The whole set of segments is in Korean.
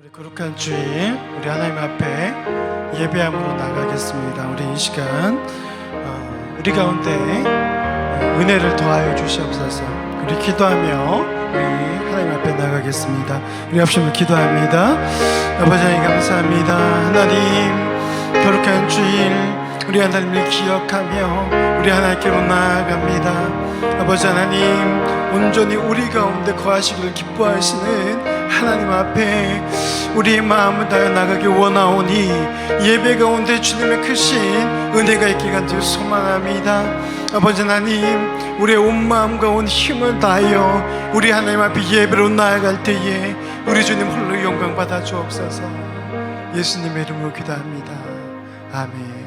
우리 거룩한 주일 우리 하나님 앞에 예배함으로 나가겠습니다. 우리 이 시간 우리 가운데 은혜를 더하여 주시옵소서. 우리 기도하며 우리 하나님 앞에 나가겠습니다. 우리 합심으로 기도합니다. 아버지 하나님 감사합니다. 하나님 거룩한 주일 우리 하나님을 기억하며 우리 하나님께로 나아갑니다. 아버지 하나님 온전히 우리 가운데 거하시기를 기뻐하시는 하나님 앞에 우리의 마음을 다해 나가기 원하오니 예배 가운데 주님의 크신 은혜가 있길 간절히 소망합니다. 아버지 하나님 우리의 온 마음과 온 힘을 다하여 우리 하나님 앞에 예배로 나아갈 때에 우리 주님 홀로 영광 받아 주옵소서. 예수님의 이름으로 기도합니다. 아멘.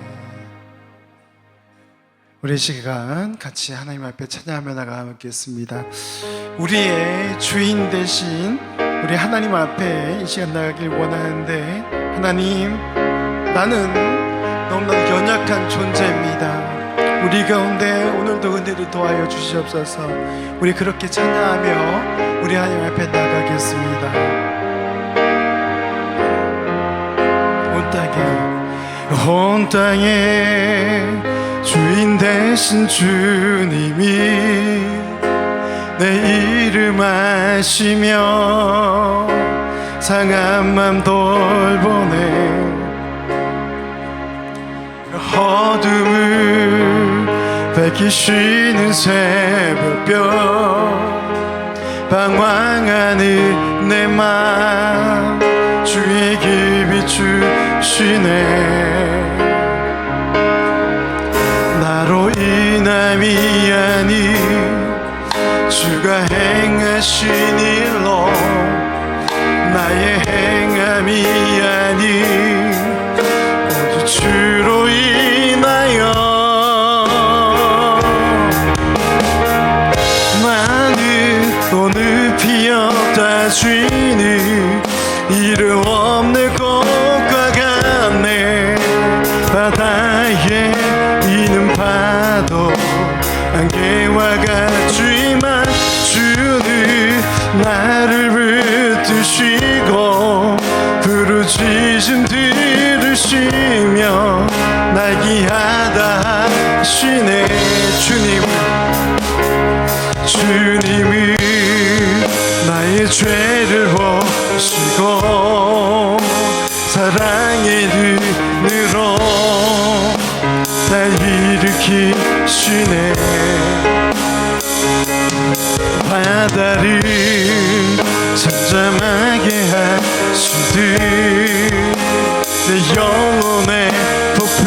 우리 시간 같이 하나님 앞에 찬양하며 나가겠습니다. 우리의 주인 되신 우리 하나님 앞에 이 시간 나가길 원하는데, 하나님 나는 너무나도 연약한 존재입니다. 우리 가운데 오늘도 은혜를 더하여 주시옵소서. 우리 그렇게 찬양하며 우리 하나님 앞에 나가겠습니다. 온 땅에 주인 되신 주님이 내 이름 아시며 상한 맘 돌보네. 어둠을 밝히시는 새벽별 방황하는 내 맘 주의 비추시네. 나로 인함이 아니 주가 행하신 일로 나의 행함이 아니 모두 주로 인하여 나는 또 늪이 없다. 주인은 이름 없는 꽃과 같네. 바다에 있는 파도 안개와 같지만 주는 나를 붙드시고 부르짖음 들으시며 날 기하다 하시네. 주님은 나의 죄를 보시고 사랑의 눈으로 날 일으키시네. 바다를 잠잠하게 하시듯 내 영혼의 폭풍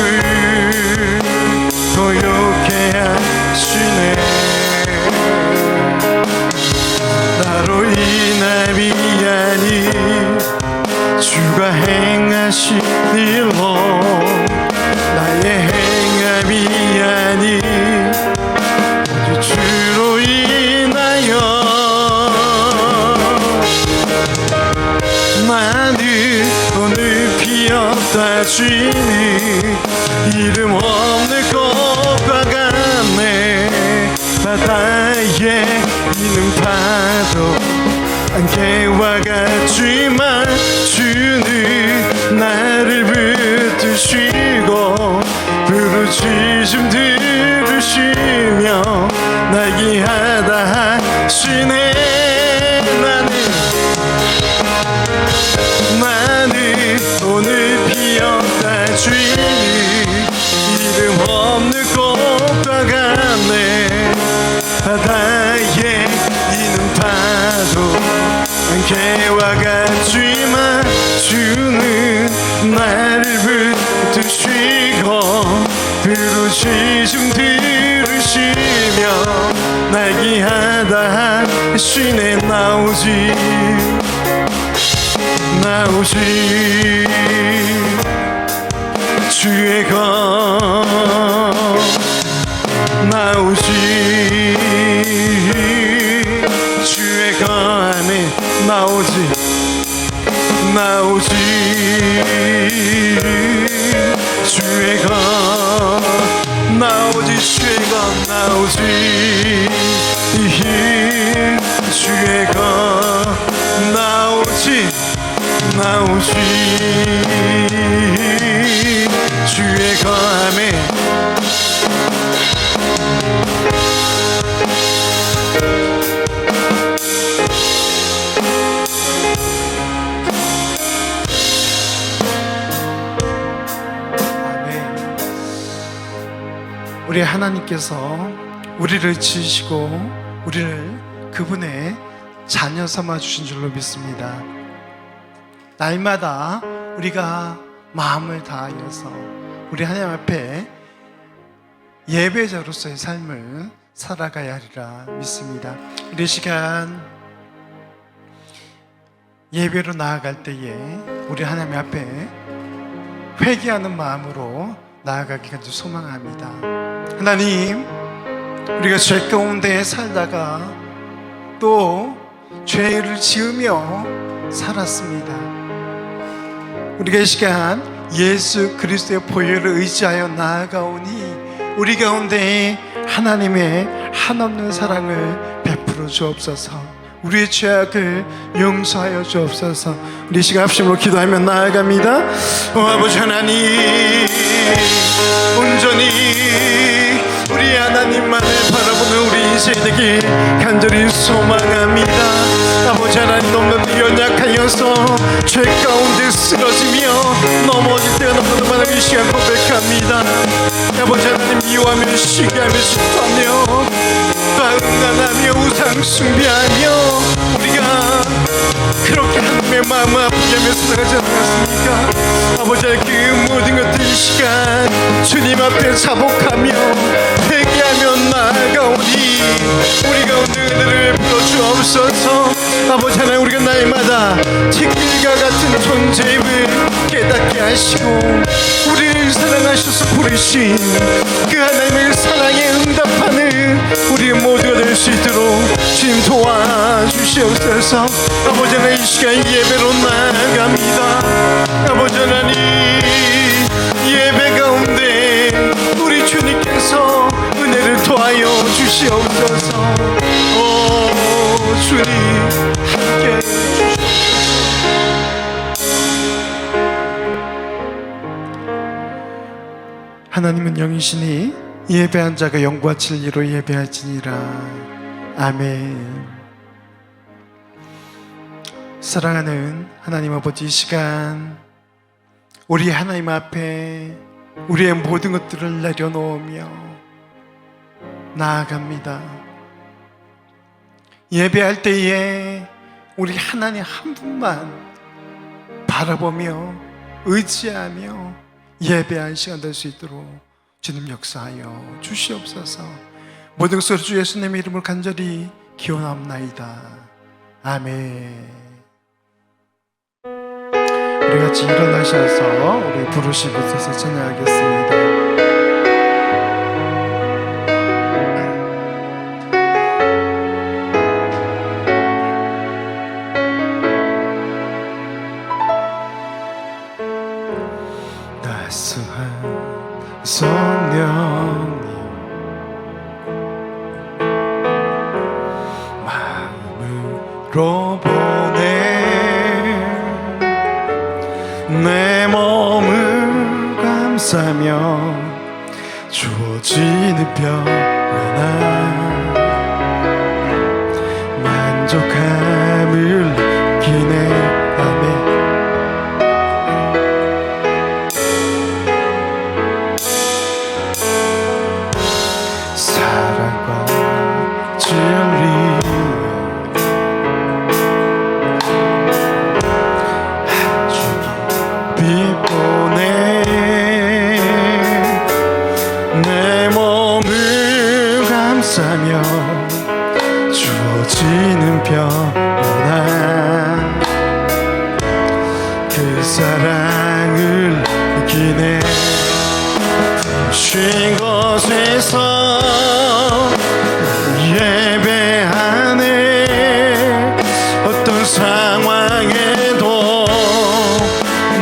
고요케 하시네. 나로 인함이 아니 주가 행하신 일로 나의 행함이 아니 모두 주로 인하여 나는 오늘 피었다. 주인은 이름 없는 꽃과 같네. 바다에 있는 파도 안개와 같지만 주는 나를 붙드시고 부르짖음 들으시며 날 기하다 하시네. 나는 오늘 피었다. 주인은 이름 없는 꽃과 같네. 바다에 있는 파도 안개와 같지만 주는 나를 붙드시고 부르짖음 들으시며 날 기하다 하시네. 나오지 주의 것 나오지 주의 것 안에 나오지 주의 것 나오지 주의 것 나오지 주의 것 나오지 우리 하나님께서 우리를 지으시고 우리를 그분의 자녀 삼아 주신 줄로 믿습니다. 날마다 우리가 마음을 다하여서 우리 하나님 앞에 예배자로서의 삶을 살아가야 하리라 믿습니다. 우리 시간 예배로 나아갈 때에 우리 하나님 앞에 회개하는 마음으로 나아가기 간절히 소망합니다. 하나님, 우리가 죄 가운데 살다가 또 죄를 지으며 살았습니다. 우리가 이 시간 예수 그리스도의 보혈을 의지하여 나아가오니 우리 가운데 하나님의 한없는 사랑을 베풀어 주옵소서. 우리의 죄악을 용서하여 주옵소서. 우리 시간 합심으로 기도하며 나아갑니다. 아버지 하나님, 온전히 우리 하나님만을 바라보는 우리 인생이 되길 간절히 소망합니다. 아버지 하나님, 너무 연약하여서 죄 가운데 쓰러지며 넘어질 때가 너무나 많은 이 시간 고백합니다. 아버지 하나님, 미워하며 시기하며 질투하며 방랑하며 우상 숭배하며 우리가 그렇게 하나님의 마음을 아프게 하며 살아가지 않았습니까? 아버지 하나님, 그 모든 것들 이 시간 주님 앞에 자복하며 회개하며 나아가오니 우리 가운데 은혜를 불어주옵소서. 아버지 하나님, 우리가 날마다 티끌과 같은 존재임을 깨닫게 하시고 우리를 사랑하셔서 부르신 그 하나님의 사랑에 응답하는 우리 모두가 될 수 있도록 주님 도와주시옵소서. 아버지 하나님, 이 시간 예배로 나아갑니다. 아버지 하나님, 예배 가운데 우리 주님께서 은혜를 더하여 주시옵소서. 오 주님, 함께 해주시옵소서. 하나님은 영이시니 예배한 자가 영과 진리로 예배하지니라. 아멘. 사랑하는 하나님 아버지, 이 시간 우리 하나님 앞에 우리의 모든 것들을 내려놓으며 나아갑니다. 예배할 때에 우리 하나님 한 분만 바라보며 의지하며 예배할 시간 될 수 있도록 주님 역사하여 주시옵소서. 모든 것을 주 예수님의 이름으로 간절히 기원합나이다. 아멘. 우리 같이 일어나셔서 우리 부르시고서 찬양하겠습니다. 따스한 성령님 마음으로 보내 내 몸을 감싸며 주어지는 평안함 만족함을 느끼네. 아멘. 사랑과 진리 아주 깊이 보내 내 몸을 감싸며 주어지는 평안함 그 사랑을 느끼네. 쉰 곳에서 예배하네. 어떤 상황에도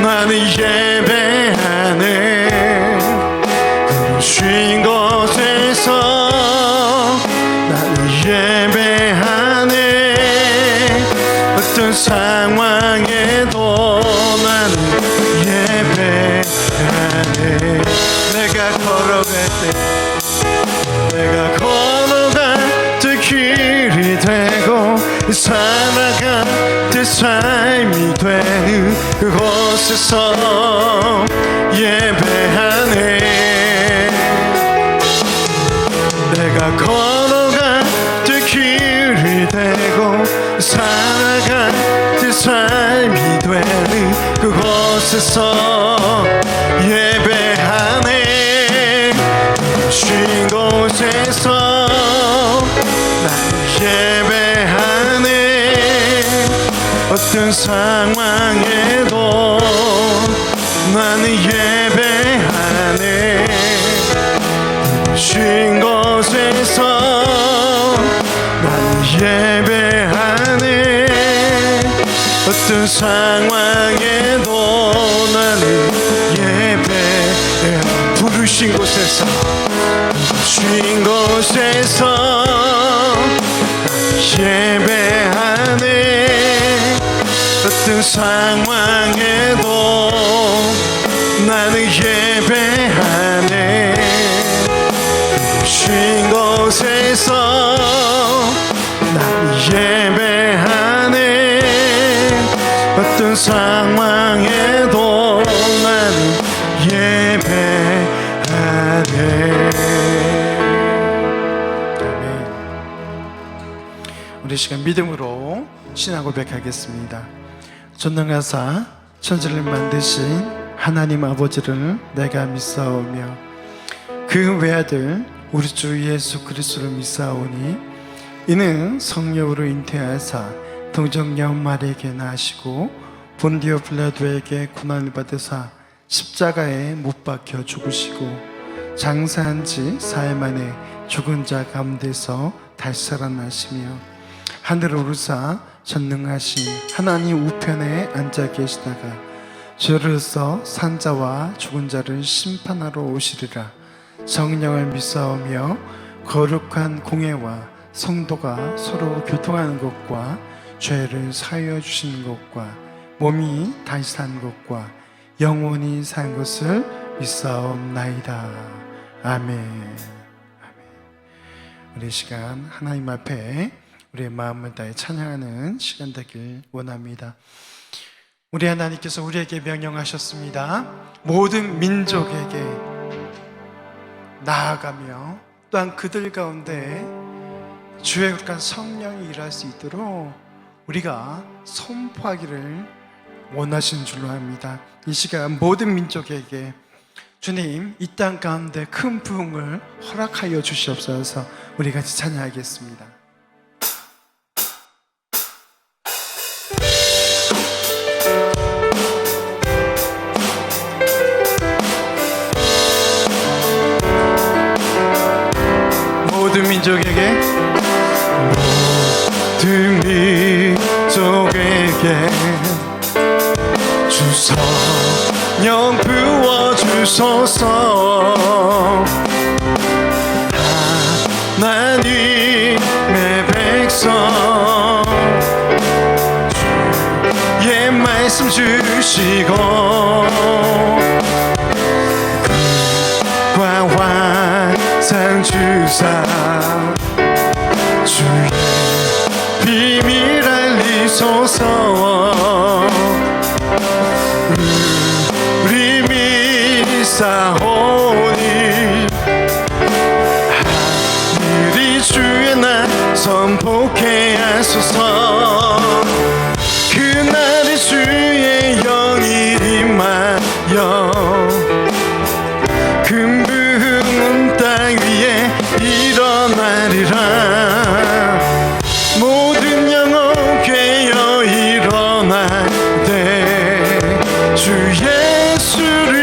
나는 예배하네. 그 쉰 곳에서 나는 예배하네. 어떤 상황에도 나는 예배하네. 내가 걸어갈 때 내가 걸어갈 때 길이 되고 살아갈 때 삶이 되는 그곳에서 예배하네. 걸어갈 때 길이 되고 살아갈 때 삶이 되는 그곳에서 예배하네. 쉰 곳에서 난 예배하네. 어떤 상황에도 나는 예배하네. 쉰 곳에서 나는 예배하네. 어떤 상황에도 나는 예배해. 부르신 곳에서 쉰 곳에서 예배하네. 어떤 상황에도 나는 예배하네. 쉰 곳에서 나는 예배하네. 어떤 상황에도 나는 예배하네. 아멘. 우리 시간 믿음으로 신앙 고백하겠습니다. 전능하사 천지를 만드신 하나님 아버지를 내가 믿사오며 그 외아들 우리 주 예수 그리스도를 믿사오니 이는 성령으로 잉태하사 동정녀 마리아에게 나시고 본디오 빌라도에게 고난을 받으사 십자가에 못 박혀 죽으시고 장사한 지 사흘 만에 죽은 자 가운데서 다시 살아나시며 하늘을 오르사 전능하신 하나님 우편에 앉아 계시다가 저로서 산자와 죽은 자를 심판하러 오시리라. 성령을 믿사오며 거룩한 공회와 성도가 서로 교통하는 것과 죄를 사하여 주시는 것과 몸이 다시 산 것과 영원히 산 것을 믿사옵나이다. 아멘. 우리 시간 하나님 앞에 우리의 마음을 다해 찬양하는 시간 되길 원합니다. 우리 하나님께서 우리에게 명령하셨습니다. 모든 민족에게 나아가며 또한 그들 가운데 주의 거룩한 성령이 일할 수 있도록 우리가 선포하기를 원하신 줄로 압니다. 이 시간 모든 민족에게 주님 이 땅 가운데 큰 부흥을 허락하여 주시옵소서. 우리 같이 찬양하겠습니다. 모든 민족에게 모든 민족에게 주 성령 부어주소서. 하나님의 백성 주의 말씀 주시고 과 환상 주사 주의 비밀 알리소서. 우리 믿사오니 하늘이 주의 날 선포케 하소서. 그날이 주의 영이 임하여 큰 부흥은 땅 위에 일어나리라. 모든 영혼 깨어 일어날 때 주 예수를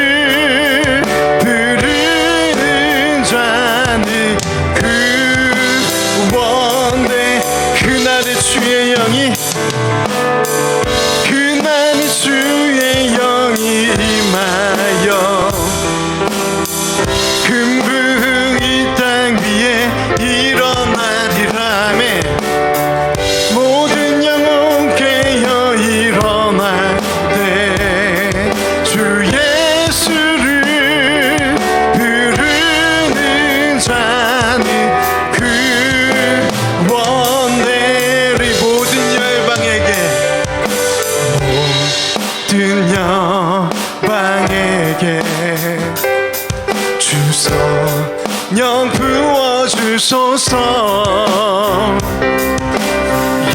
주소서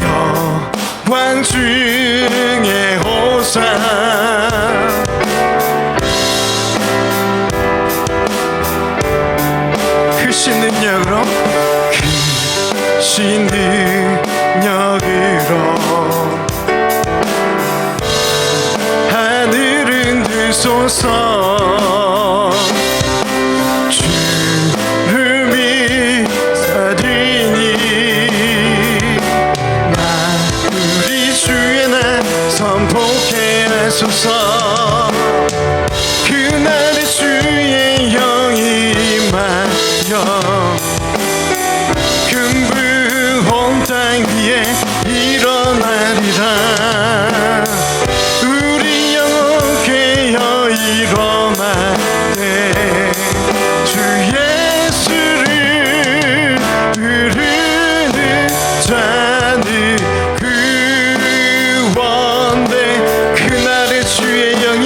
영광 중에 호사 크신 능력으로 크신 능력으로 하늘은 들소서 주를 믿사리니 나 우리 주의 날 선포케 하소서 그날의 주의 영이 임하여 금부 온 땅 위에 일어나리라 우리 영혼 깨어 일어나네 주 예수를 부르는 자는 구원돼 그날의 주의 영이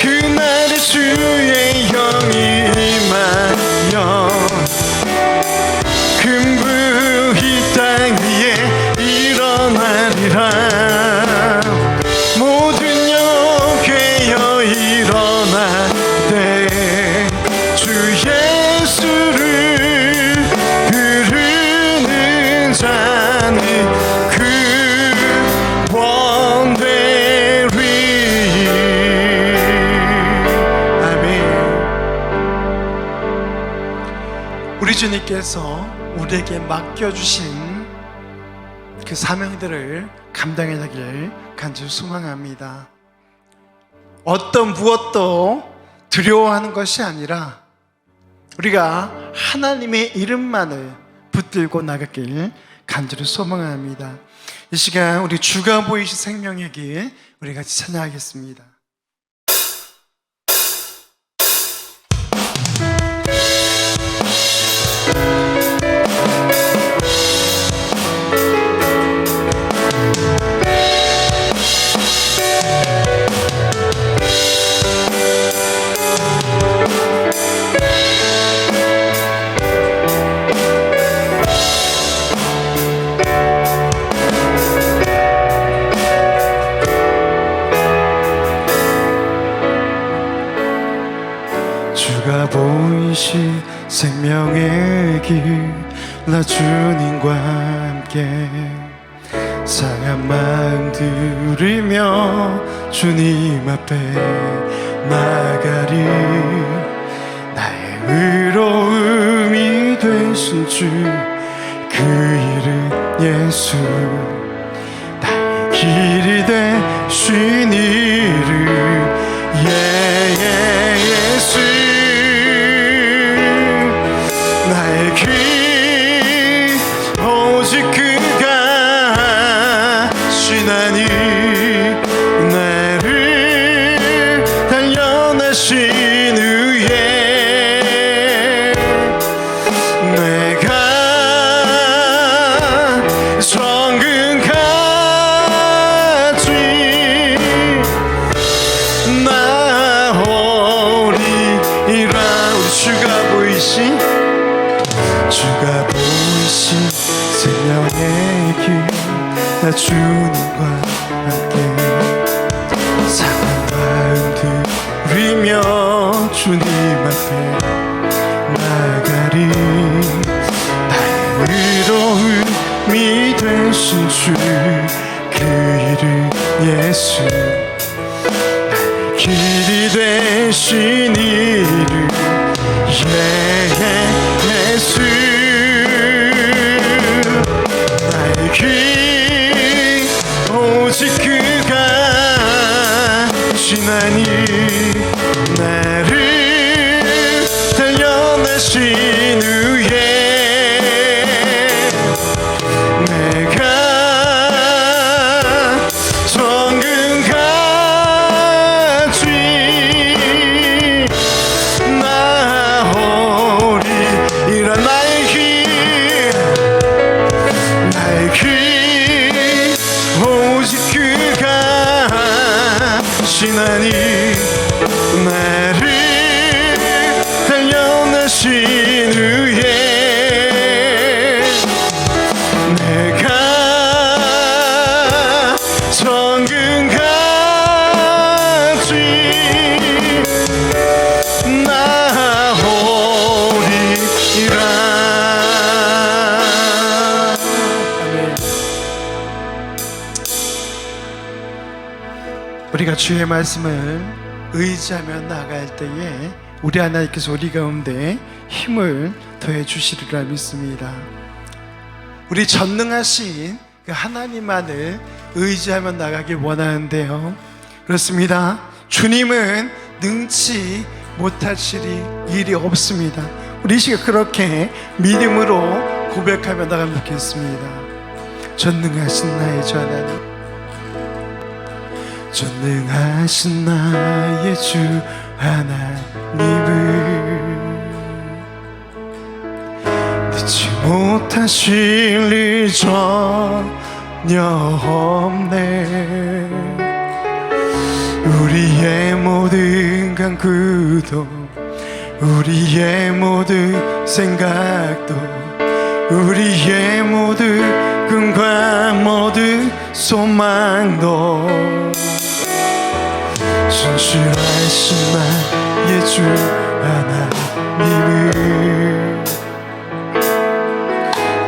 그날의 주의 영이 임하여 금부 이 땅 위에 일어나리라 모든 영혼 깨어 일어나되 주 예수를 부르는 자는 구원되리 아멘. 우리 주님께서 우리에게 맡겨주신 그 사명들을 감당해내길 간절히 소망합니다. 어떤 무엇도 두려워하는 것이 아니라 우리가 하나님의 이름만을 붙들고 나가길 간절히 소망합니다. 이 시간 우리 주가 보이신 생명의 길 우리 같이 찬양하겠습니다. 주가 보이신 생명의 길 나 주님과 함께 상한 마음 들으며 주님 앞에 나가리 나의 의로움이 되신 주 그 이름 예수 나의 길이 되신 이름 예수 나의 길 오직 그가 신하니 나를 단련하신 후에 내가 성근까지 나오리라 우리 주가 보이신 생명의 길 나 주님과 함께 상한 마음 들이며 주님 앞에 나가리 나의 의로움이 되신 주 그 이름 예수 나의 길이 되신 이름 예수 나의 길 오직 그가 신하니 나를 단련하신 후에 내가 성근까지 나오리라 나의 길 오직 그가 신하니 나를 단련하신 후에 정금같이 나오리라. 아멘. 우리가 주의 말씀을 의지하며 나아갈 때에 우리 하나님께서 우리 가운데 힘을 더해 주시리라 믿습니다. 우리 전능하신 그 하나님만을 의지하며 나가길 원하는데요, 그렇습니다. 주님은 능치 못하시리 일이 없습니다. 우리 시간 그렇게 믿음으로 고백하며 나가면 좋겠습니다. 전능하신 나의 주 하나님, 전능하신 나의 주 하나님을 잊지 못하실 일 전혀 없네. 우리의 모든 간구도, 우리의 모든 생각도, 우리의 모든 꿈과 모든 소망도 진실하신 나의 주 하나님을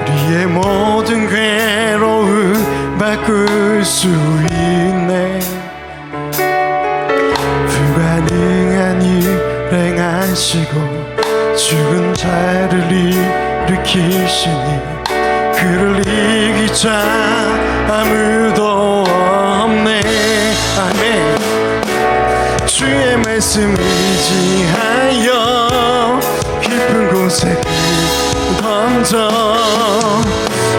우리의 모든 괴로움 바꿀 수 있네. 불가능한 일 행하시고 죽은 자를 일으키시니 그를 이길 자 아무도 없네. 아멘. 주의 말씀 의지하여 깊은 곳에 던져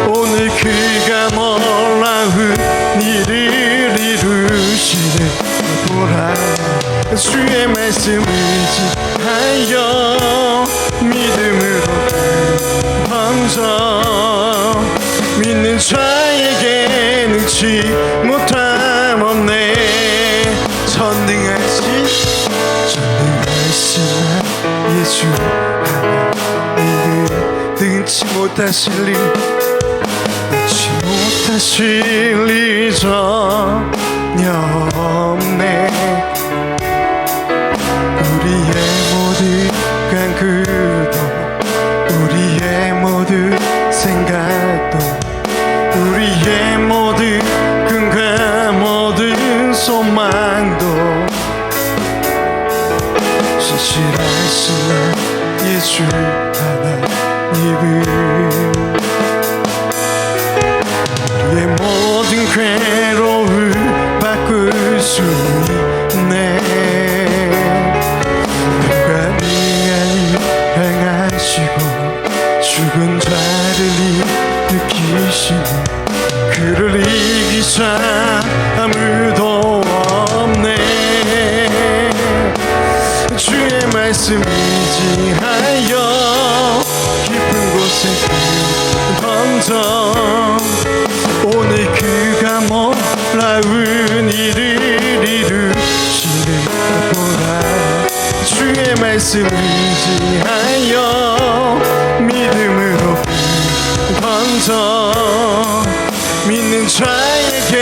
오늘 그가 놀라운 일을 이루시는 보라. 주의 말씀 의지하여 믿음으로 던져 믿는 자에게 능치 못함 없네. 전능하신 나의 주 하나님을 능치 못하실 일, 능치 못하실 일 전혀 없네. 우리의 모든 간구도, 우리의 모든 생각도, 우리의 모든 꿈과 모든 소망도 신실하신 나의 주 하나님을 우리의 모든 괴로움 바꿀 수 있네. 불가능한 일 행하시고 죽은 자를 일으키시니 그를 이길 자 아무도 없네. 주의 말씀 의지하여 깊은 곳에 던져 오늘 그가 놀라운 일을 이루시는 보라. 주의 말씀 의지하여 믿음으로 던져 믿는 자에게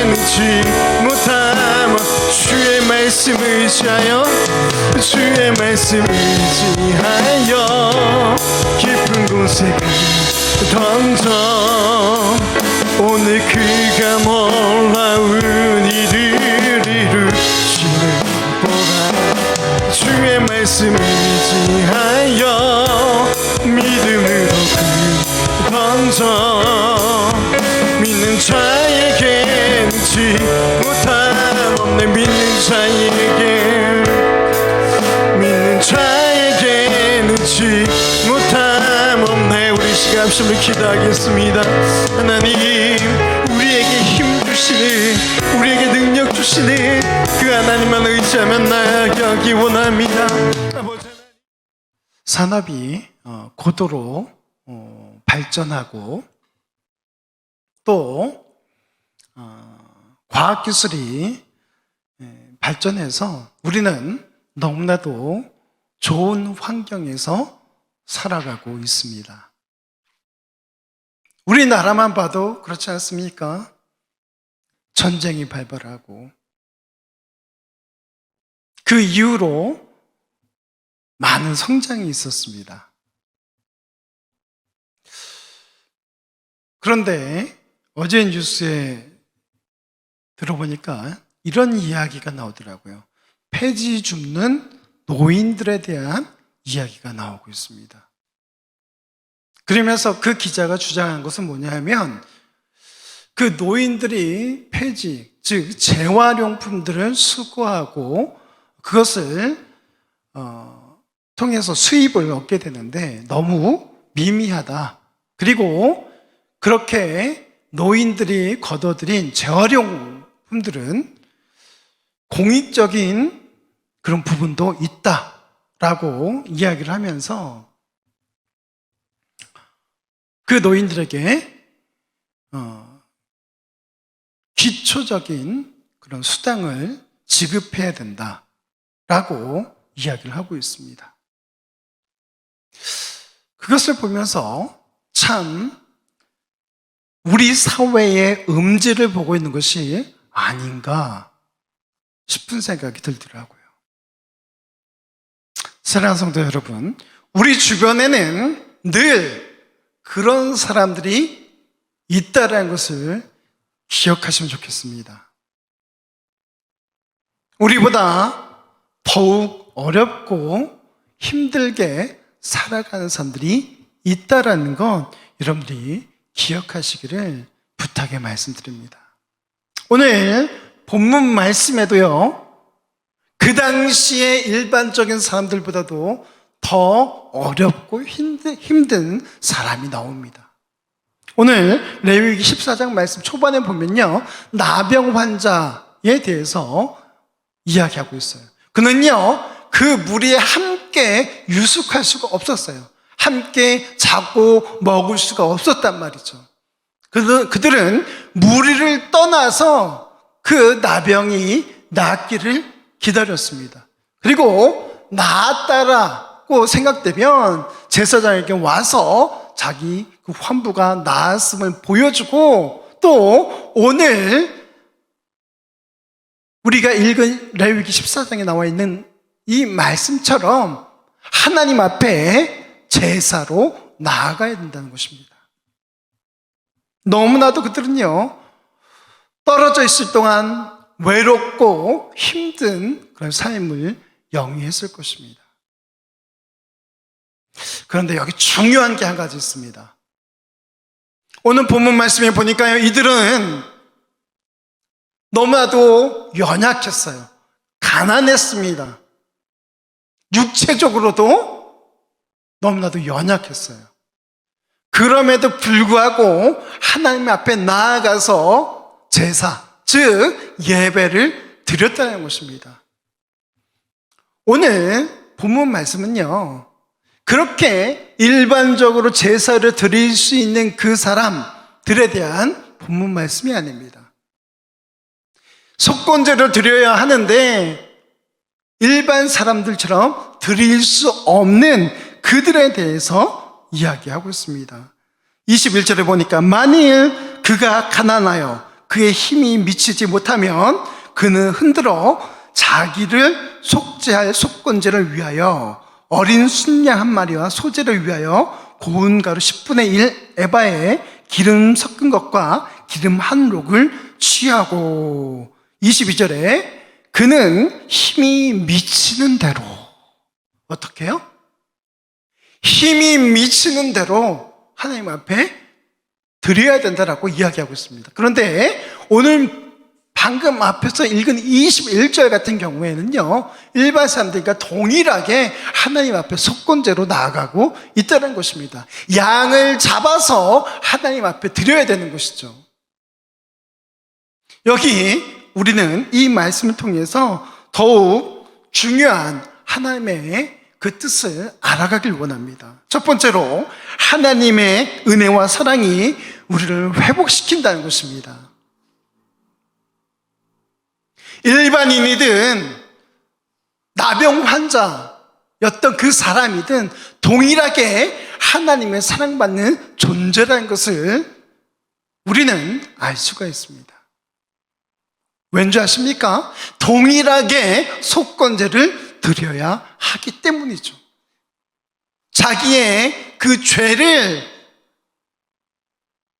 능치 못함. 주의 말씀 의지하여, 주의 말씀 의지하여 깊은 곳에 던져 오늘 그가 놀라운 일을 이루시는 보라. 주의 말씀 의지하여 믿음으로 던져 믿는 자에게 능치 못함 없네. 믿는 자에게 능치 못함 없네. 우리 시간 합심을 기도하겠습니다. 하나님, 우리에게 힘 주시는, 우리에게 능력 주시는 그 하나님만 의지하며 나아가기 원합니다. 산업이 고도로 발전하고 또 과학기술이 발전해서 우리는 너무나도 좋은 환경에서 살아가고 있습니다. 우리나라만 봐도 그렇지 않습니까? 전쟁이 발발하고 그 이후로 많은 성장이 있었습니다. 그런데 어제 뉴스에 들어보니까 이런 이야기가 나오더라고요. 폐지 줍는 노인들에 대한 이야기가 나오고 있습니다. 그러면서 그 기자가 주장한 것은 뭐냐면 그 노인들이 폐지, 즉 재활용품들을 수거하고 그것을 통해서 수입을 얻게 되는데 너무 미미하다. 그리고 그렇게 노인들이 거둬들인 재활용품들은 공익적인 그런 부분도 있다라고 이야기를 하면서 그 노인들에게 기초적인 그런 수당을 지급해야 된다라고 이야기를 하고 있습니다. 그것을 보면서 참 우리 사회의 음질을 보고 있는 것이 아닌가 싶은 생각이 들더라고요. 사랑하는 성도 여러분, 우리 주변에는 늘 그런 사람들이 있다는 것을 기억하시면 좋겠습니다. 우리보다 더욱 어렵고 힘들게 살아가는 사람들이 있다는 건 여러분들이 기억하시기를 부탁의 말씀드립니다. 오늘 본문 말씀에도요, 그 당시에 일반적인 사람들보다도 더 어렵고 힘든 사람이 나옵니다. 오늘 레위기 14장 말씀 초반에 보면요, 나병 환자에 대해서 이야기하고 있어요. 그는요, 그 무리에 함께 유숙할 수가 없었어요. 함께 자고 먹을 수가 없었단 말이죠. 그들은 무리를 떠나서 그 나병이 낫기를 기다렸습니다. 그리고 나았다라고 생각되면 제사장에게 와서 자기 그 환부가 나았음을 보여주고, 또 오늘 우리가 읽은 레위기 14장에 나와 있는 이 말씀처럼 하나님 앞에 제사로 나아가야 된다는 것입니다. 너무나도 그들은요, 떨어져 있을 동안 외롭고 힘든 그런 삶을 영위했을 것입니다. 그런데 여기 중요한 게 한 가지 있습니다. 오늘 본문 말씀에 보니까요, 이들은 너무나도 연약했어요. 가난했습니다. 육체적으로도 너무나도 연약했어요. 그럼에도 불구하고 하나님 앞에 나아가서 제사, 즉 예배를 드렸다는 것입니다. 오늘 본문 말씀은요, 그렇게 일반적으로 제사를 드릴 수 있는 그 사람들에 대한 본문 말씀이 아닙니다. 속건제를 드려야 하는데 일반 사람들처럼 드릴 수 없는 그들에 대해서 이야기하고 있습니다. 21절에 보니까 만일 그가 가난하여 그의 힘이 미치지 못하면 그는 흔들어 자기를 속죄할 속건제를 위하여 어린 순양 한 마리와 소제를 위하여 고운 가루 10분의 1 에바에 기름 섞은 것과 기름 한 록을 취하고, 22절에 그는 힘이 미치는 대로, 어떻게 해요? 힘이 미치는 대로 하나님 앞에 드려야 된다라고 이야기하고 있습니다. 그런데 오늘 방금 앞에서 읽은 21절 같은 경우에는요, 일반 사람들과 동일하게 하나님 앞에 속건제로 나아가고 있다는 것입니다. 양을 잡아서 하나님 앞에 드려야 되는 것이죠. 여기 우리는 이 말씀을 통해서 더욱 중요한 하나님의 그 뜻을 알아가길 원합니다. 첫 번째로 하나님의 은혜와 사랑이 우리를 회복시킨다는 것입니다. 일반인이든 나병 환자였던 그 사람이든 동일하게 하나님의 사랑받는 존재라는 것을 우리는 알 수가 있습니다. 왠지 아십니까? 동일하게 속건제를 드려야 하기 때문이죠. 자기의 그 죄를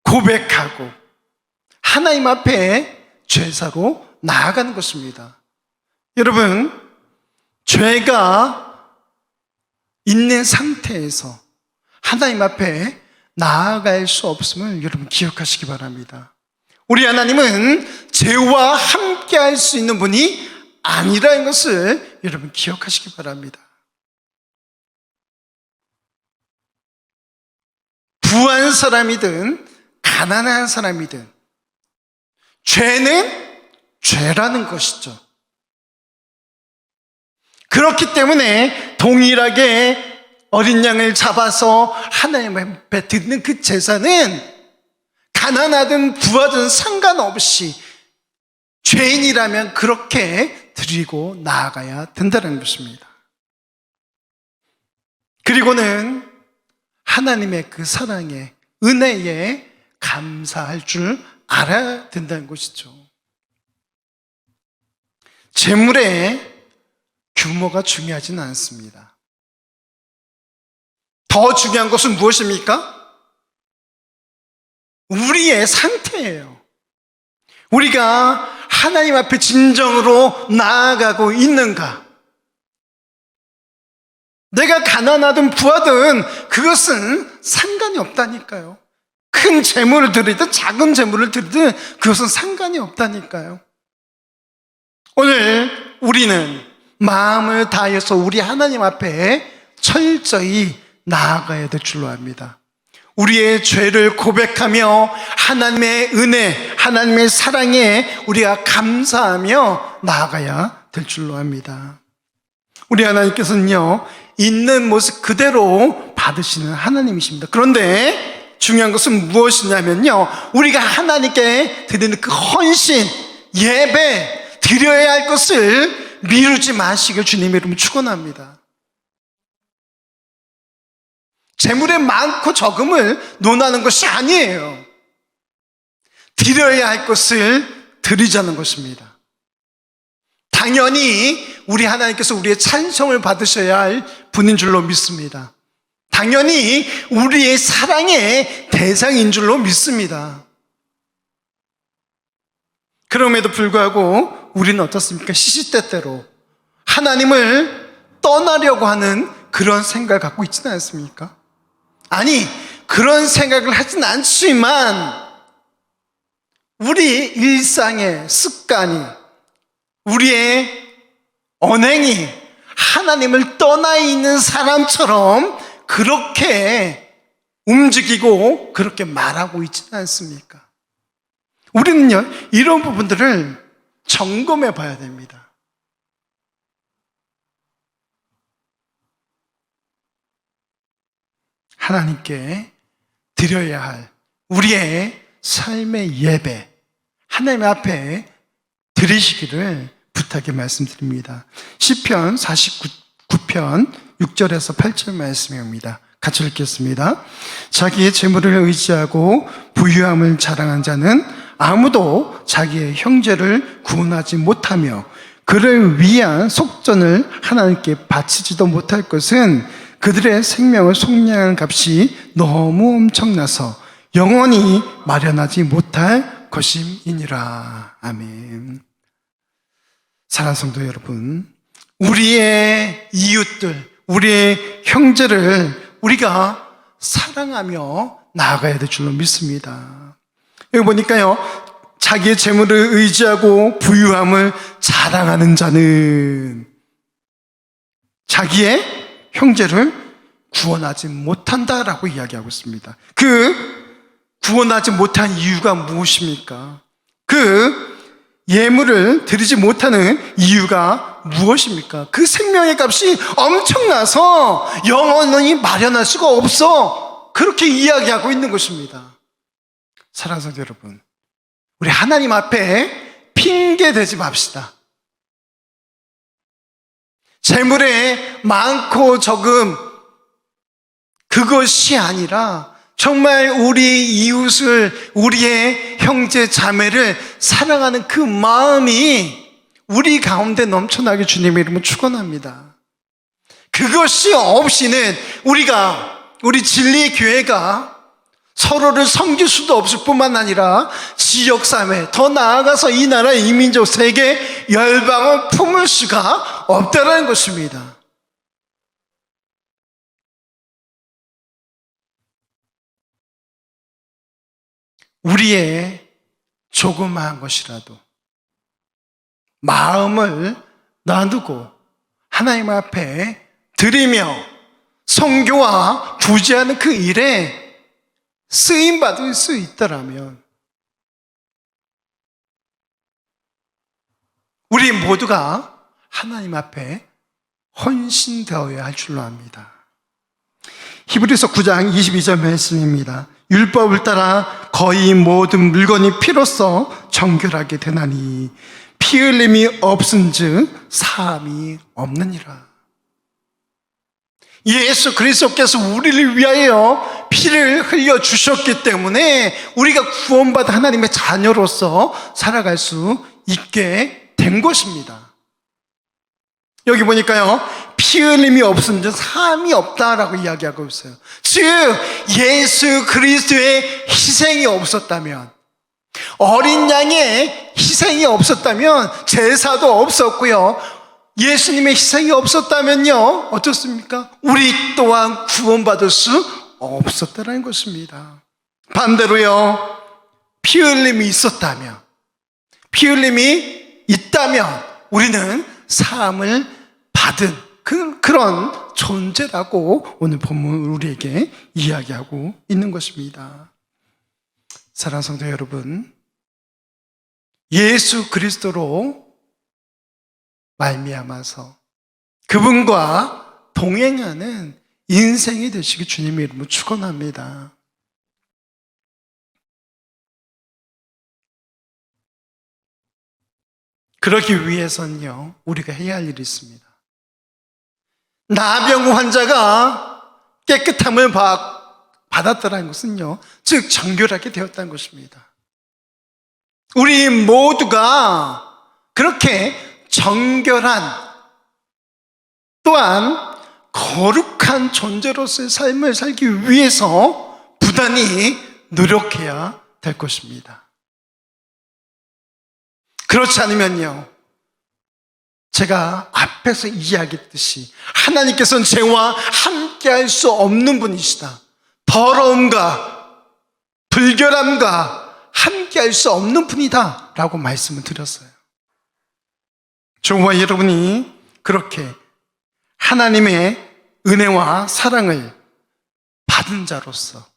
고백하고 하나님 앞에 제사로 나아가는 것입니다. 여러분, 죄가 있는 상태에서 하나님 앞에 나아갈 수 없음을 여러분 기억하시기 바랍니다. 우리 하나님은 죄와 함께 할 수 있는 분이 아니라는 것을 여러분 기억하시기 바랍니다. 부한 사람이든 가난한 사람이든 죄는 죄라는 것이죠. 그렇기 때문에 동일하게 어린 양을 잡아서 하나님 앞에 드리는 그 제사는 가난하든 부하든 상관없이 죄인이라면 그렇게 드리고 나아가야 된다는 것입니다. 그리고는 하나님의 그 사랑에, 은혜에 감사할 줄 알아야 된다는 것이죠. 재물의 규모가 중요하지는 않습니다. 더 중요한 것은 무엇입니까? 우리의 상태예요. 우리가 하나님 앞에 진정으로 나아가고 있는가? 내가 가난하든 부하든 그것은 상관이 없다니까요. 큰 재물을 드리든 작은 재물을 드리든 그것은 상관이 없다니까요. 오늘 우리는 마음을 다해서 우리 하나님 앞에 철저히 나아가야 될 줄로 압니다. 우리의 죄를 고백하며 하나님의 은혜, 하나님의 사랑에 우리가 감사하며 나아가야 될 줄로 압니다. 우리 하나님께서는요, 있는 모습 그대로 받으시는 하나님이십니다. 그런데 중요한 것은 무엇이냐면요, 우리가 하나님께 드리는 그 헌신, 예배, 드려야 할 것을 미루지 마시길 주님의 이름으로 축원합니다. 재물의 많고 적음을 논하는 것이 아니에요. 드려야 할 것을 드리자는 것입니다. 당연히 우리 하나님께서 우리의 찬송을 받으셔야 할 분인 줄로 믿습니다. 당연히 우리의 사랑의 대상인 줄로 믿습니다. 그럼에도 불구하고 우리는 어떻습니까? 시시때때로 하나님을 떠나려고 하는 그런 생각을 갖고 있지는 않습니까? 아니, 그런 생각을 하진 않지만 우리 일상의 습관이, 우리의 언행이 하나님을 떠나 있는 사람처럼 그렇게 움직이고 그렇게 말하고 있지는 않습니까? 우리는요, 이런 부분들을 점검해 봐야 됩니다. 하나님께 드려야 할 우리의 삶의 예배, 하나님 앞에 드리시기를 부탁의 말씀드립니다. 시편 49편 6절에서 8절 말씀입니다. 같이 읽겠습니다. 자기의 재물을 의지하고 부유함을 자랑한 자는 아무도 자기의 형제를 구원하지 못하며 그를 위한 속전을 하나님께 바치지도 못할 것은 그들의 생명을 속량하는 값이 너무 엄청나서 영원히 마련하지 못할 것임이니라. 아멘. 사랑하는 성도 여러분, 우리의 이웃들, 우리의 형제를 우리가 사랑하며 나아가야 될 줄로 믿습니다. 여기 보니까요, 자기의 재물을 의지하고 부유함을 자랑하는 자는 자기의 형제를 구원하지 못한다라고 이야기하고 있습니다. 그 구원하지 못한 이유가 무엇입니까? 그 예물을 드리지 못하는 이유가 무엇입니까? 그 생명의 값이 엄청나서 영원히 마련할 수가 없어, 그렇게 이야기하고 있는 것입니다. 사랑하는 성도 여러분, 우리 하나님 앞에 핑계 대지 맙시다. 재물의 많고 적음, 그것이 아니라 정말 우리 이웃을, 우리의 형제 자매를 사랑하는 그 마음이 우리 가운데 넘쳐나게 주님의 이름으로 축원합니다. 그것이 없이는 우리 진리의 교회가 서로를 섬길 수도 없을 뿐만 아니라 지역사회, 더 나아가서 이 나라 이민족 세계 열방을 품을 수가 없다는 것입니다. 우리의 조그마한 것이라도 마음을 놔두고 하나님 앞에 드리며 선교와 구제하는 그 일에 쓰임받을 수 있다라면 우리 모두가 하나님 앞에 헌신되어야 할 줄로 압니다. 히브리서 9장 22절 말씀입니다. 율법을 따라 거의 모든 물건이 피로써 정결하게 되나니 피 흘림이 없은즉 사함이 없느니라. 예수 그리스도께서 우리를 위하여 피를 흘려 주셨기 때문에 우리가 구원받은 하나님의 자녀로서 살아갈 수 있게 된 것입니다. 여기 보니까요, 피 흘림이 없은즉 사함이 없다라고 이야기하고 있어요. 즉 예수 그리스도의 희생이 없었다면, 어린 양의 희생이 없었다면 제사도 없었고요, 예수님의 희생이 없었다면요, 어떻습니까? 우리 또한 구원받을 수 없었다는 것입니다. 반대로요, 피 흘림이 있었다면, 피 흘림이 있다면 우리는 사함을 받은 그런 존재라고 오늘 본문 우리에게 이야기하고 있는 것입니다. 사랑하는 성도 여러분, 예수 그리스도로 말미암아서 그분과 동행하는 인생이 되시기 주님의 이름으로 축원합니다. 그러기 위해서는요, 우리가 해야 할 일이 있습니다. 나병 환자가 깨끗함을 받았다는 것은요, 즉 정결하게 되었다는 것입니다. 우리 모두가 그렇게 정결한, 또한 거룩한 존재로서의 삶을 살기 위해서 부단히 노력해야 될 것입니다. 그렇지 않으면요, 제가 앞에서 이야기했듯이 하나님께서는 죄와 함께할 수 없는 분이시다, 더러움과 불결함과 함께할 수 없는 분이다 라고 말씀을 드렸어요. 저와 여러분이 그렇게 하나님의 은혜와 사랑을 받은 자로서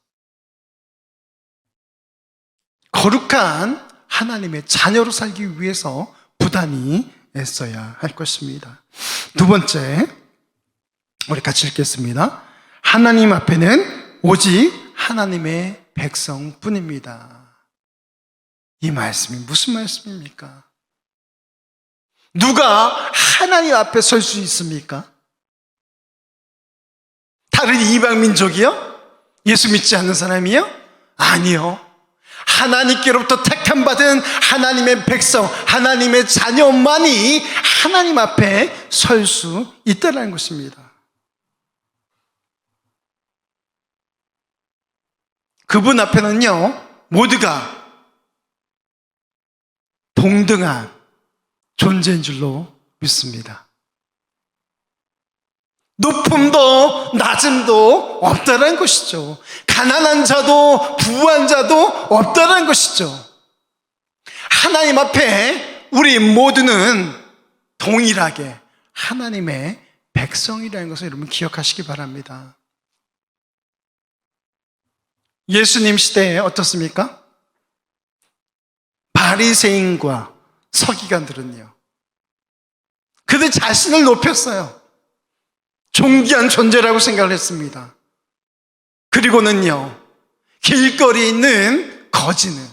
거룩한 하나님의 자녀로 살기 위해서 부단히 애써야 할 것입니다. 두 번째, 우리 같이 읽겠습니다. 하나님 앞에는 오직 하나님의 백성뿐입니다. 이 말씀이 무슨 말씀입니까? 누가 하나님 앞에 설 수 있습니까? 다른 이방 민족이요? 예수 믿지 않는 사람이요? 아니요. 하나님께로부터 택함받은 하나님의 백성, 하나님의 자녀만이 하나님 앞에 설 수 있다는 것입니다. 그분 앞에는요, 모두가 동등한 존재인 줄로 믿습니다. 높음도 낮음도 없다는 것이죠. 가난한 자도 부한 자도 없다는 것이죠. 하나님 앞에 우리 모두는 동일하게 하나님의 백성이라는 것을 여러분 기억하시기 바랍니다. 예수님 시대에 어떻습니까? 바리새인과 서기관들은요, 그들 자신을 높였어요. 존귀한 존재라고 생각을 했습니다. 그리고는요, 길거리에 있는 거지는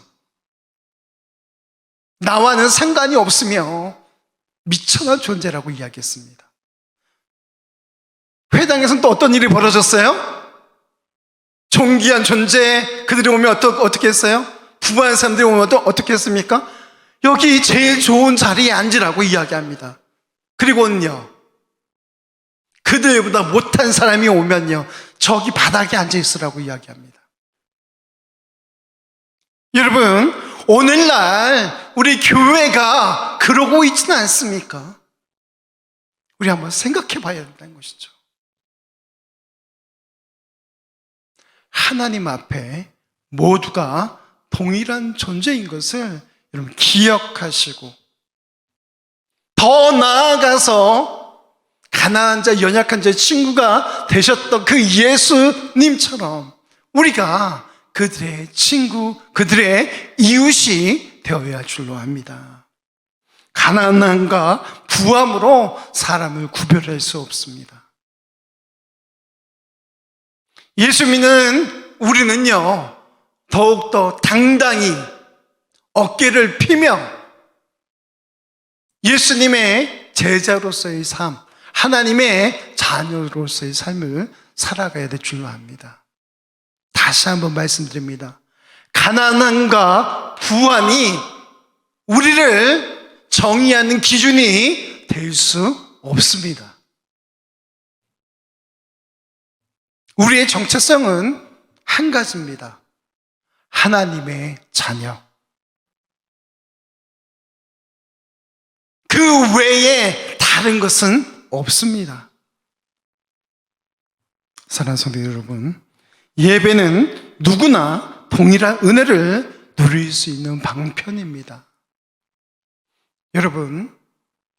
나와는 상관이 없으며 미천한 존재라고 회당에서는 또 어떤 일이 벌어졌어요? 존귀한 존재, 그들이 오면 어떻게 했어요? 부한 사람들이 오면 어떻게 했습니까? 여기 제일 좋은 자리에 앉으라고 이야기합니다. 그리고는요, 그들보다 못한 사람이 오면요, 저기 바닥에 앉아 있으라고 이야기합니다. 여러분, 오늘날 우리 교회가 그러고 있지는 않습니까? 우리 한번 생각해 봐야 된다는 것이죠. 하나님 앞에 모두가 동일한 존재인 것을 여러분 기억하시고, 더 나아가서 가난한 자, 연약한 자의 친구가 되셨던 그 예수님처럼 우리가 그들의 친구, 그들의 이웃이 되어야 할 줄로 압니다. 가난함과 부함으로 사람을 구별할 수 없습니다. 예수 믿는 우리는요, 더욱더 당당히 어깨를 피며 예수님의 제자로서의 삶, 하나님의 자녀로서의 삶을 살아가야 될 줄로 압니다. 다시 한번 말씀드립니다. 가난함과 부함이 우리를 정의하는 기준이 될 수 없습니다. 우리의 정체성은 한 가지입니다. 하나님의 자녀. 그 외에 다른 것은 없습니다. 사랑하는 성도 여러분, 예배는 누구나 동일한 은혜를 누릴 수 있는 방편입니다. 여러분,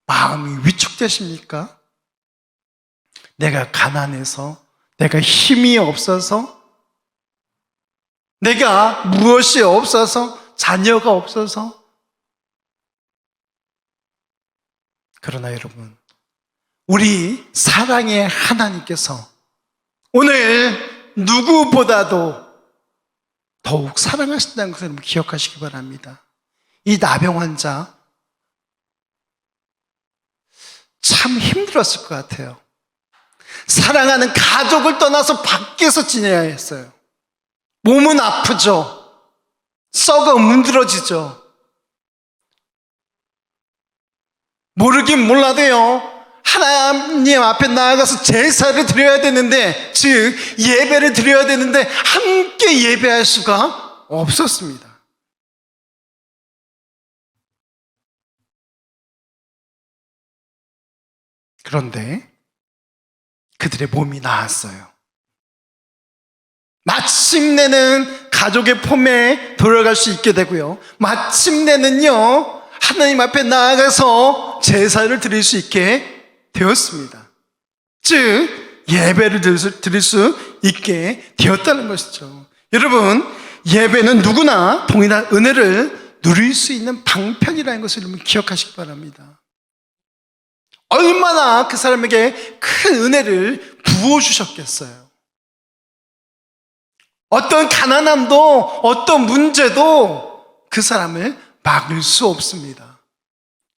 마음이 위축되십니까? 내가 가난해서, 내가 힘이 없어서, 내가 무엇이 없어서, 자녀가 없어서. 그러나 여러분, 우리 사랑의 하나님께서 오늘 누구보다도 더욱 사랑하신다는 것을 기억하시기 바랍니다. 이 나병 환자 참 힘들었을 것 같아요. 사랑하는 가족을 떠나서 밖에서 지내야 했어요. 몸은 아프죠. 썩어 문드러지죠. 모르긴 몰라도요, 하나님 앞에 나아가서 제사를 드려야 되는데, 즉 예배를 드려야 되는데 함께 예배할 수가 없었습니다. 그런데 그들의 몸이 나았어요. 마침내는 가족의 품에 돌아갈 수 있게 되고요, 마침내는요 하나님 앞에 나아가서 제사를 드릴 수 있게 되었습니다. 즉 예배를 드릴 수 있게 되었다는 것이죠. 여러분, 예배는 누구나 동일한 은혜를 누릴 수 있는 방편이라는 것을 여러분 기억하시기 바랍니다. 얼마나 그 사람에게 큰 은혜를 부어주셨겠어요. 어떤 가난함도 어떤 문제도 그 사람을 막을 수 없습니다.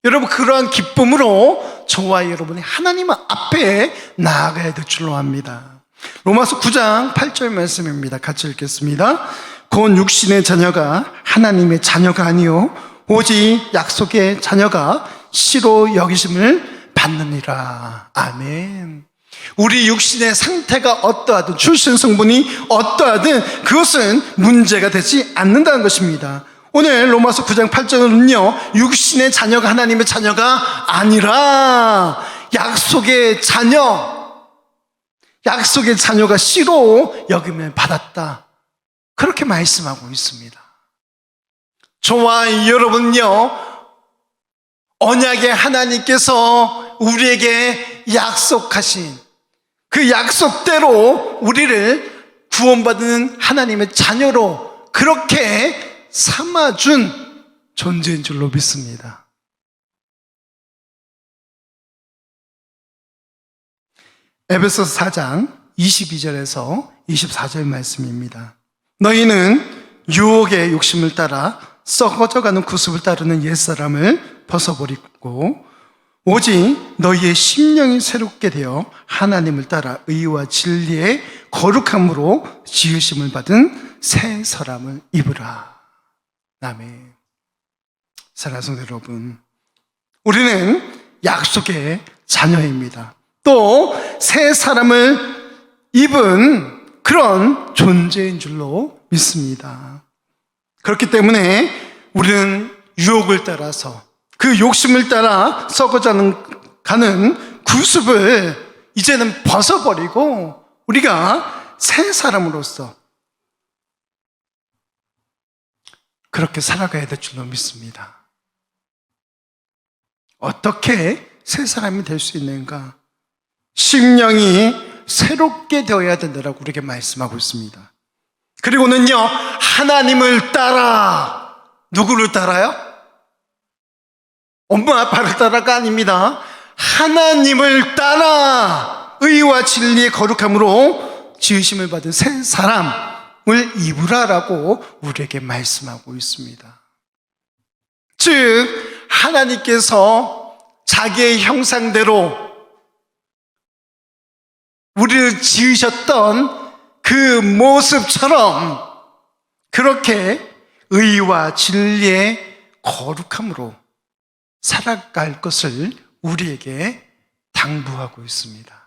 여러분, 그러한 기쁨으로 저와 여러분이 하나님 앞에 나아가야 될 줄로 압니다. 로마서 9장 8절 말씀입니다. 같이 읽겠습니다. 곧 육신의 자녀가 하나님의 자녀가 아니요 오직 약속의 자녀가 씨로 여기심을 받느니라. 아멘. 우리 육신의 상태가 어떠하든, 출생 성분이 어떠하든 그것은 문제가 되지 않는다는 것입니다. 오늘 로마서 9장 8절은요, 육신의 자녀가 하나님의 자녀가 아니라 약속의 자녀가 씨로 여김을 받았다, 그렇게 말씀하고 있습니다. 저와 여러분요, 언약의 하나님께서 우리에게 약속하신 그 약속대로 우리를 구원받는 하나님의 자녀로 그렇게 삼아준 존재인 줄로 믿습니다. 에베소서 4장 22절에서 24절 말씀입니다. 너희는 유혹의 욕심을 따라 썩어져가는 구습을 따르는 옛사람을 벗어버리고 오직 너희의 심령이 새롭게 되어 하나님을 따라 의와 진리의 거룩함으로 지으심을 받은 새 사람을 입으라. 아멘. 사랑하는 성도 여러분, 우리는 약속의 자녀입니다. 또 새 사람을 입은 그런 존재인 줄로 믿습니다. 그렇기 때문에 우리는 유혹을 따라서 그 욕심을 따라 썩어가는 구습을 이제는 벗어버리고 우리가 새 사람으로서 그렇게 살아가야 될 줄로 믿습니다. 어떻게 새 사람이 될 수 있는가? 심령이 새롭게 되어야 된다고 우리에게 말씀하고 있습니다. 그리고는요, 하나님을 따라. 누구를 따라요? 엄마 아빠를 따라가 아닙니다. 하나님을 따라 의와 진리의 거룩함으로 지으심을 받은 새 사람을 입으라라고 우리에게 말씀하고 있습니다. 즉 하나님께서 자기의 형상대로 우리를 지으셨던 그 모습처럼 그렇게 의와 진리의 거룩함으로 살아갈 것을 우리에게 당부하고 있습니다.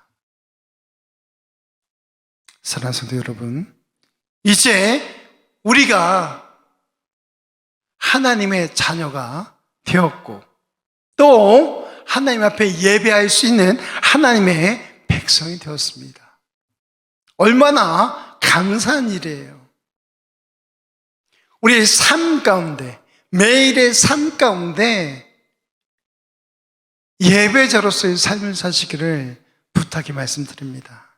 사랑하는 성도 여러분, 이제 우리가 하나님의 자녀가 되었고 또 하나님 앞에 예배할 수 있는 하나님의 백성이 되었습니다. 얼마나 감사한 일이에요. 우리의 삶 가운데, 매일의 삶 가운데 예배자로서의 삶을 사시기를 부탁이 말씀드립니다.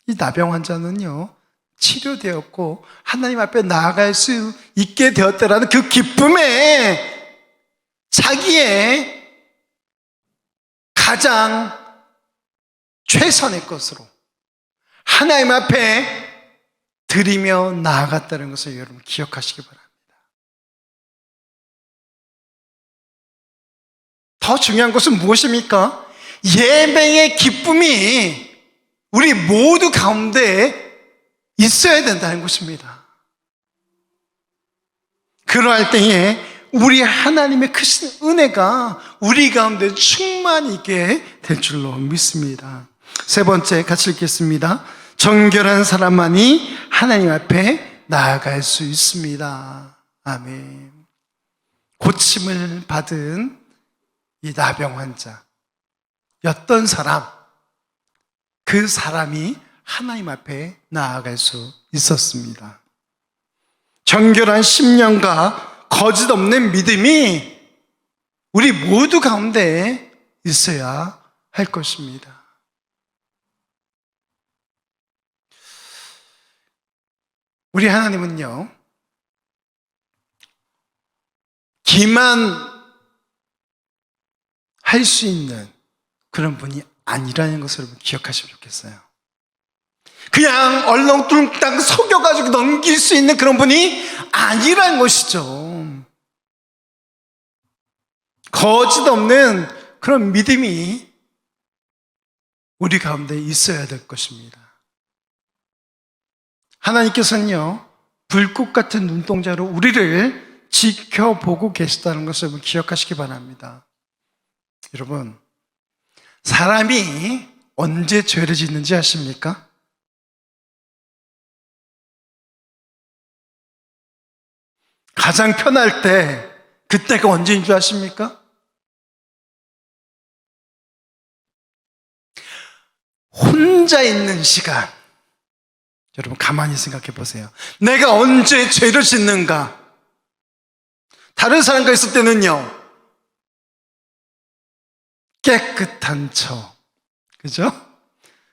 이 나병 환자는요, 치료되었고 하나님 앞에 나아갈 수 있게 되었다라는 그 기쁨에 자기의 가장 최선의 것으로 하나님 앞에 드리며 나아갔다는 것을 여러분 기억하시기 바랍니다. 더 중요한 것은 무엇입니까? 예배의 기쁨이 우리 모두 가운데 있어야 된다는 것입니다. 그러할 때에 우리 하나님의 크신 은혜가 우리 가운데 충만히 있게 될 줄로 믿습니다. 세 번째 같이 읽겠습니다. 정결한 사람만이 하나님 앞에 나아갈 수 있습니다. 아멘. 고침을 받은 이 나병 환자였던 사람, 그 사람이 하나님 앞에 나아갈 수 있었습니다. 정결한 심령과 거짓 없는 믿음이 우리 모두 가운데 있어야 할 것입니다. 우리 하나님은요, 기만 할 수 있는 그런 분이 아니라는 것을 여러분 기억하시면 좋겠어요. 그냥 얼렁뚱땅 속여가지고 넘길 수 있는 그런 분이 아니라는 것이죠. 거짓 없는 그런 믿음이 우리 가운데 있어야 될 것입니다. 하나님께서는요, 불꽃 같은 눈동자로 우리를 지켜보고 계시다는 것을 기억하시기 바랍니다. 여러분, 사람이 언제 죄를 짓는지 아십니까? 가장 편할 때, 그때가 언제인 줄 아십니까? 혼자 있는 시간. 여러분 가만히 생각해 보세요. 내가 언제 죄를 짓는가? 다른 사람과 있을 때는요, 깨끗한 척, 그죠?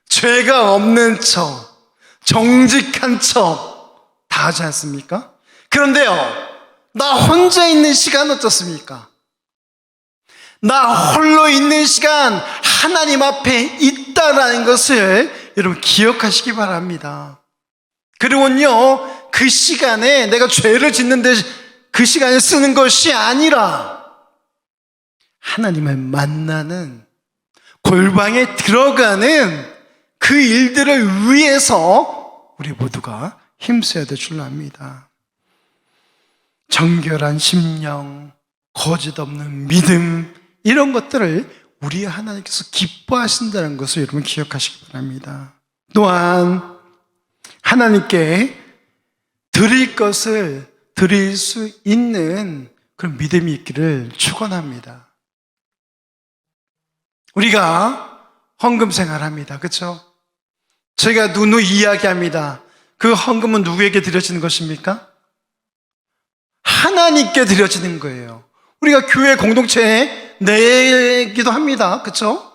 죄가 없는 척, 정직한 척 다 하지 않습니까? 그런데요, 나 혼자 있는 시간 어떻습니까? 나 홀로 있는 시간 하나님 앞에 있다라는 것을 여러분 기억하시기 바랍니다. 그리고요, 그 시간에 내가 죄를 짓는데 그 시간에 쓰는 것이 아니라 하나님을 만나는, 골방에 들어가는 그 일들을 위해서 우리 모두가 힘써야 될 줄로 압니다. 정결한 심령, 거짓 없는 믿음, 이런 것들을 우리 하나님께서 기뻐하신다는 것을 여러분 기억하시기 바랍니다. 또한 하나님께 드릴 것을 드릴 수 있는 그런 믿음이 있기를 축원합니다. 우리가 헌금 생활합니다. 그렇죠? 저희가 누누 이야기합니다. 그 헌금은 누구에게 드려지는 것입니까? 하나님께 드려지는 거예요. 우리가 교회 공동체에 내기도 합니다. 그렇죠?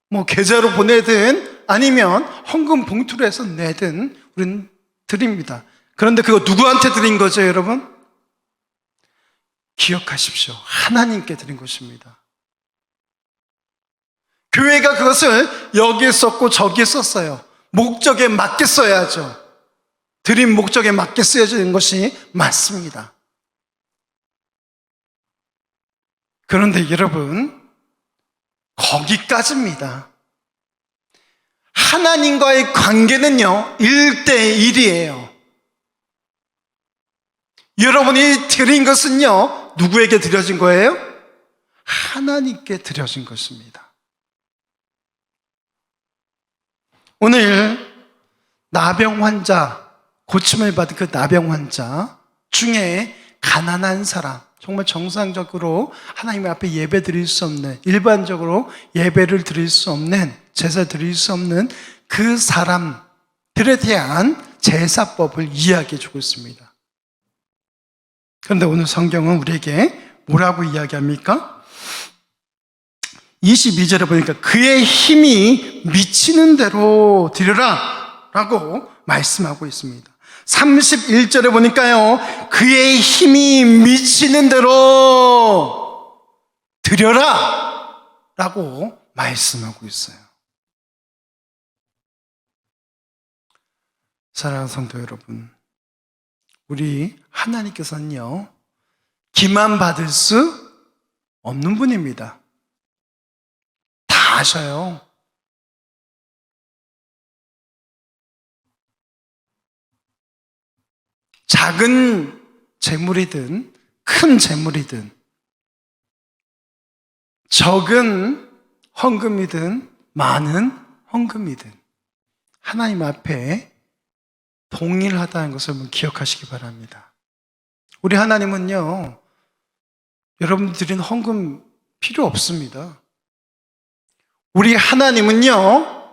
뭐 계좌로 보내든 아니면 헌금 봉투로 해서 내든 우리는 드립니다. 그런데 그거 누구한테 드린 거죠, 여러분? 기억하십시오. 하나님께 드린 것입니다. 교회가 그것을 여기에 썼고 저기에 썼어요. 목적에 맞게 써야죠. 드린 목적에 맞게 써야 되는 것이 맞습니다. 그런데 여러분, 거기까지입니다. 하나님과의 관계는요, 1대1이에요. 여러분이 드린 것은요, 누구에게 드려진 거예요? 하나님께 드려진 것입니다. 오늘 나병 환자, 고침을 받은 그 나병 환자 중에 가난한 사람, 정말 정상적으로 하나님 앞에 예배 드릴 수 없는, 일반적으로 예배를 드릴 수 없는, 제사 드릴 수 없는 그 사람들에 대한 제사법을 이야기해 주고 있습니다. 그런데 오늘 성경은 우리에게 뭐라고 이야기합니까? 22절에 보니까 그의 힘이 미치는 대로 드려라 라고 말씀하고 있습니다. 31절에 보니까요, 그의 힘이 미치는 대로 드려라 라고 말씀하고 있어요. 사랑하는 성도 여러분, 우리 하나님께서는요, 기만 받을 수 없는 분입니다. 다 아셔요. 작은 재물이든 큰 재물이든 적은 헌금이든 많은 헌금이든 하나님 앞에 동일하다는 것을 한번 기억하시기 바랍니다. 우리 하나님은요, 여러분 드린 헌금 필요 없습니다. 우리 하나님은요,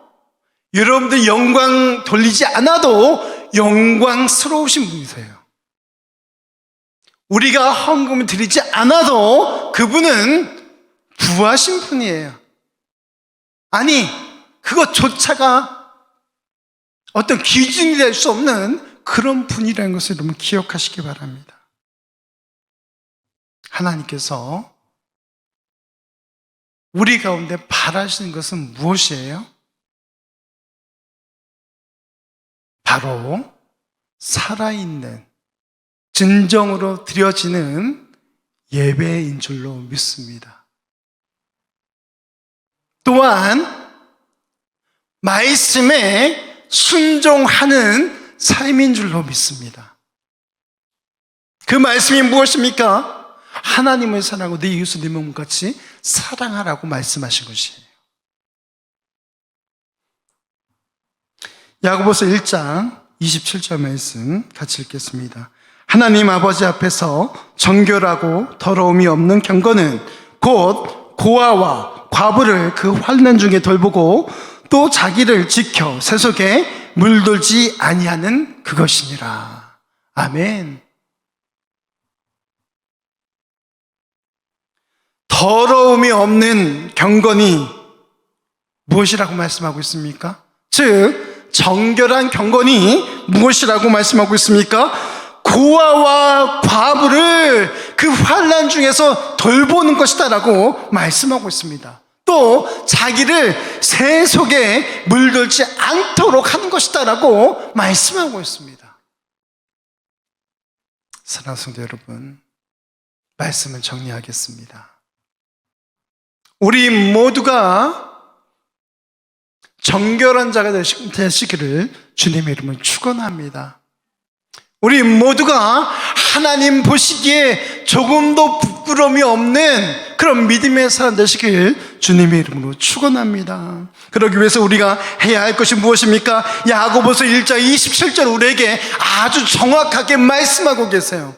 여러분들 영광 돌리지 않아도 영광스러우신 분이세요. 우리가 헌금을 드리지 않아도 그분은 부하신 분이에요. 아니, 그것조차가 어떤 기준이 될 수 없는 그런 분이라는 것을 여러분 기억하시기 바랍니다. 하나님께서 우리 가운데 바라시는 것은 무엇이에요? 바로 살아있는, 진정으로 드려지는 예배인 줄로 믿습니다. 또한 말씀에 순종하는 삶인 줄로 믿습니다. 그 말씀이 무엇입니까? 하나님을 사랑하고 내 이웃을 내 몸같이 사랑하라고 말씀하신 것이에요. 야고보서 1장 27절 말씀 같이 읽겠습니다. 하나님 아버지 앞에서 정결하고 더러움이 없는 경건은 곧 고아와 과부를 그 환난 중에 돌보고 또 자기를 지켜 세속에 물들지 아니하는 그것이니라. 아멘. 더러움이 없는 경건이 무엇이라고 말씀하고 있습니까? 즉 정결한 경건이 무엇이라고 말씀하고 있습니까? 고아와 과부를 그 환난 중에서 돌보는 것이다 라고 말씀하고 있습니다. 또 자기를 세속에 물들지 않도록 하는 것이다 라고 말씀하고 있습니다. 사랑하는 성도 여러분, 말씀을 정리하겠습니다. 우리 모두가 정결한 자가 되시기를 주님의 이름으로 축원합니다. 우리 모두가 하나님 보시기에 조금도 부끄러움이 없는 그런 믿음의 사람 되시길 주님의 이름으로 축원합니다. 그러기 위해서 우리가 해야 할 것이 무엇입니까? 야고보서 1장 27절 우리에게 아주 정확하게 말씀하고 계세요.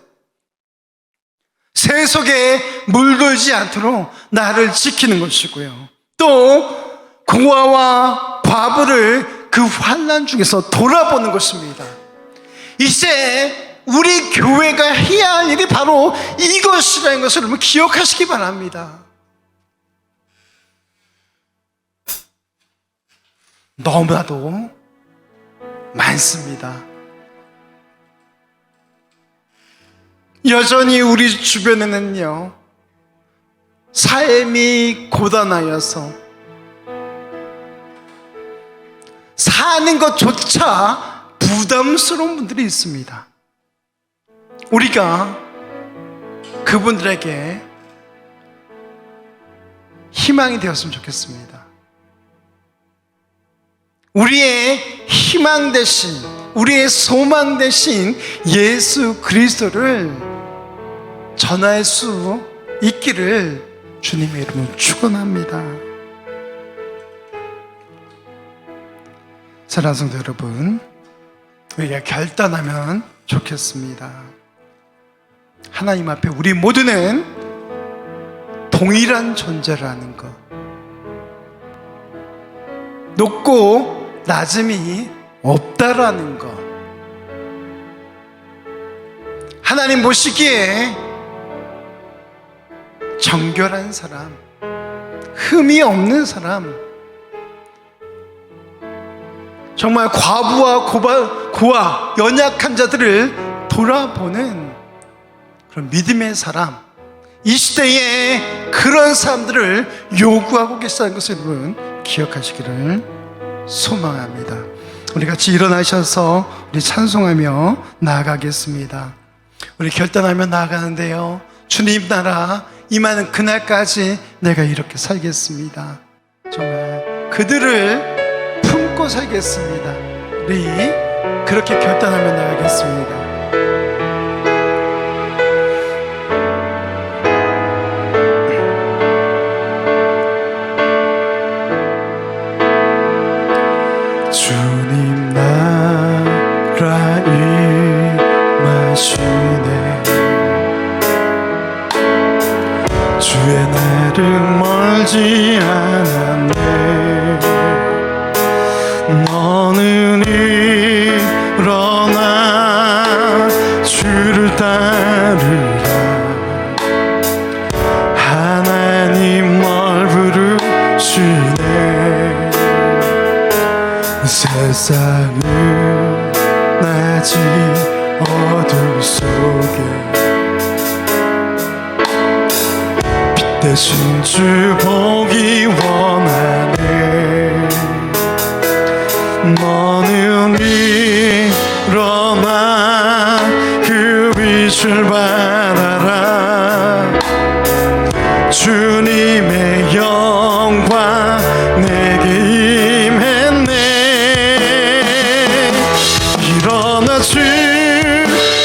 세속에 물들지 않도록 나를 지키는 것이고요, 또 고아와 과부를 그 환난 중에서 돌아보는 것입니다. 이제 우리 교회가 해야 할 일이 바로 이것이라는 것을 여러분 기억하시기 바랍니다. 너무나도 많습니다. 여전히 우리 주변에는요, 삶이 고단하여서 사는 것조차 부담스러운 분들이 있습니다. 우리가 그분들에게 희망이 되었으면 좋겠습니다. 우리의 희망 대신, 우리의 소망 대신 예수 그리스도를 전할 수 있기를 주님의 이름으로 축원합니다. 사랑하는 성도 여러분, 우리가 결단하면 좋겠습니다. 하나님 앞에 우리 모두는 동일한 존재라는 것, 높고 낮음이 없다라는 것, 하나님 보시기에 정결한 사람, 흠이 없는 사람, 정말 과부와 고아, 연약한 자들을 돌아보는 그런 믿음의 사람, 이 시대에 그런 사람들을 요구하고 계시다는 것을 여러분 기억하시기를 소망합니다. 우리 같이 일어나셔서 우리 찬송하며 나아가겠습니다. 우리 결단하며 나아가는데요, 주님 나라 임하는 그날까지 내가 이렇게 살겠습니다. 정말 그들을 품고 살겠습니다. 우리 그렇게 결단하며 나아가겠습니다. 주님 나라 임하시네. 주의 날은 멀지 않았네. 너는 일어나 주를 따르라. 하나님 널 부르시네. 세상은 낮이 어둠 속에 빛 대신 주 보기 원하네. 너는 일어나 그 빛을 바라라. 주님의 영광 내게 임했네. 일어나 주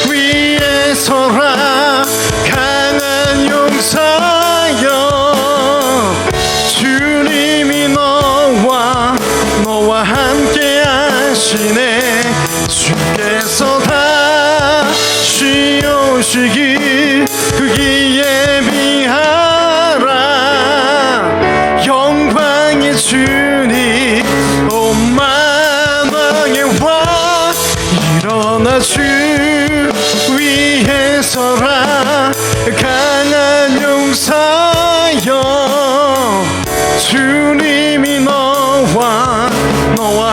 위에 서라. 강한 용사여, 주님이 너와 함께 하시네. 주께서 다시 오시길 그기 예비하라. 영광의 주님 온 만왕에 와. 일어나 주 위에 서라. 강한 용사여, 주님이 너와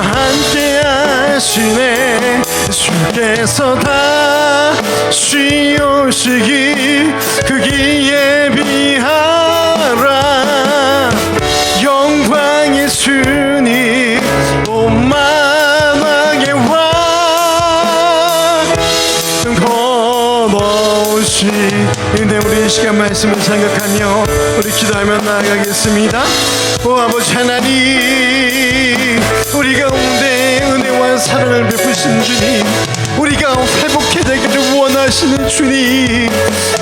함께 하시네. 주께서 다시 오시길 그기 예비하라. 영광의 주님 온 만왕에 와. 걸어오시네. 우리 이 시간 말씀을 생각하며 우리 기도하며 나아가겠습니다. 오 아버지 하나님, 우리 가운데 은혜와 사랑을 베푸신 주님, 우리가 회복해되기를 원하시는 주님,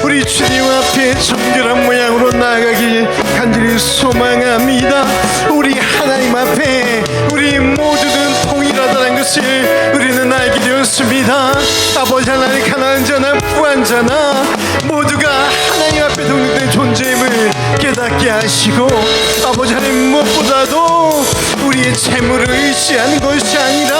우리 주님 앞에 정결한 모양으로 나아가길 간절히 소망합니다. 우리 하나님 앞에 우리 모두는 통일하다는 것을 우리는 알게 되었습니다. 아버지 하나님, 가난한 자나 부한 자나 모두가 하나님 앞에 동등된 존재임을 깨닫게 하시고, 아버지 하나님, 무엇보다도 우리의 재물을 의지하는 것이 아니라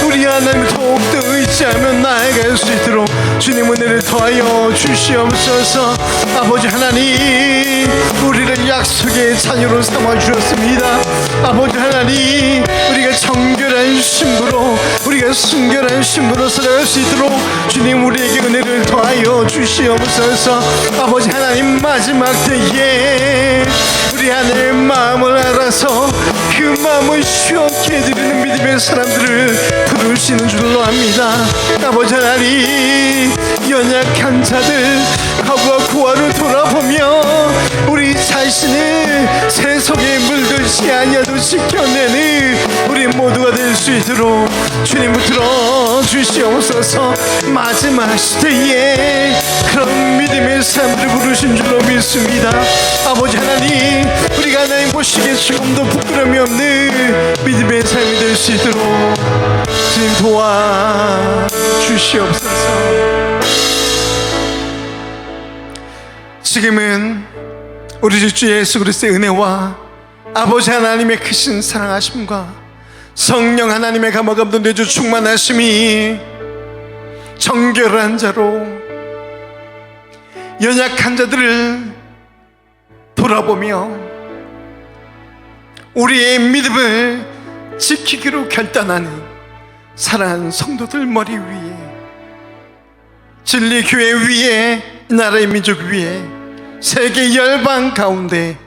우리 하나님을 더욱더 의지하며 나아갈 수 있도록 주님 은혜를 더하여 주시옵소서. 아버지 하나님, 우리를 약속의 자녀로 삼아주셨습니다. 아버지 하나님, 우리가 정결한 신부로, 우리가 순결한 신부로 살아갈 수 있도록 주님 우리에게 은혜를 더하여 주시옵소서. 아버지 하나님, 마지막 때에 우리 하나님의 마음을 알아서 그 마음을 시원케 해드리는 믿음의 사람들을 부르시는 줄로 압니다. 아버지 하나님, 연약한 자들, 과부와 고아를 돌아보며 우리 자신을 세속에 물들지 아니하도 지켜내는 우리 모두가 될 수 있도록 주님 붙들어 주시옵소서. 마지막 시대에 그런 믿음의 사람들을 부르신 줄로 믿습니다. 아버지 하나님, 우리가 하나님 보시기에 조금도 부끄러움이 없는 믿음의 삶이 될 수 있도록 주님 도와주시옵소서. 지금은 우리 주 예수 그리스도의 은혜와 아버지 하나님의 크신 사랑하심과 성령 하나님의 감화감동 내주 충만하심이 정결한 자로 연약한 자들을 돌아보며 우리의 믿음을 지키기로 결단하는 사랑하는 성도들 머리 위에, 진리교회 위에, 나라의 민족 위에, 세계 열방 가운데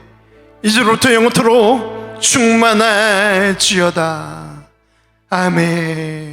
이제로부터 영원토록 충만할지어다. 아멘.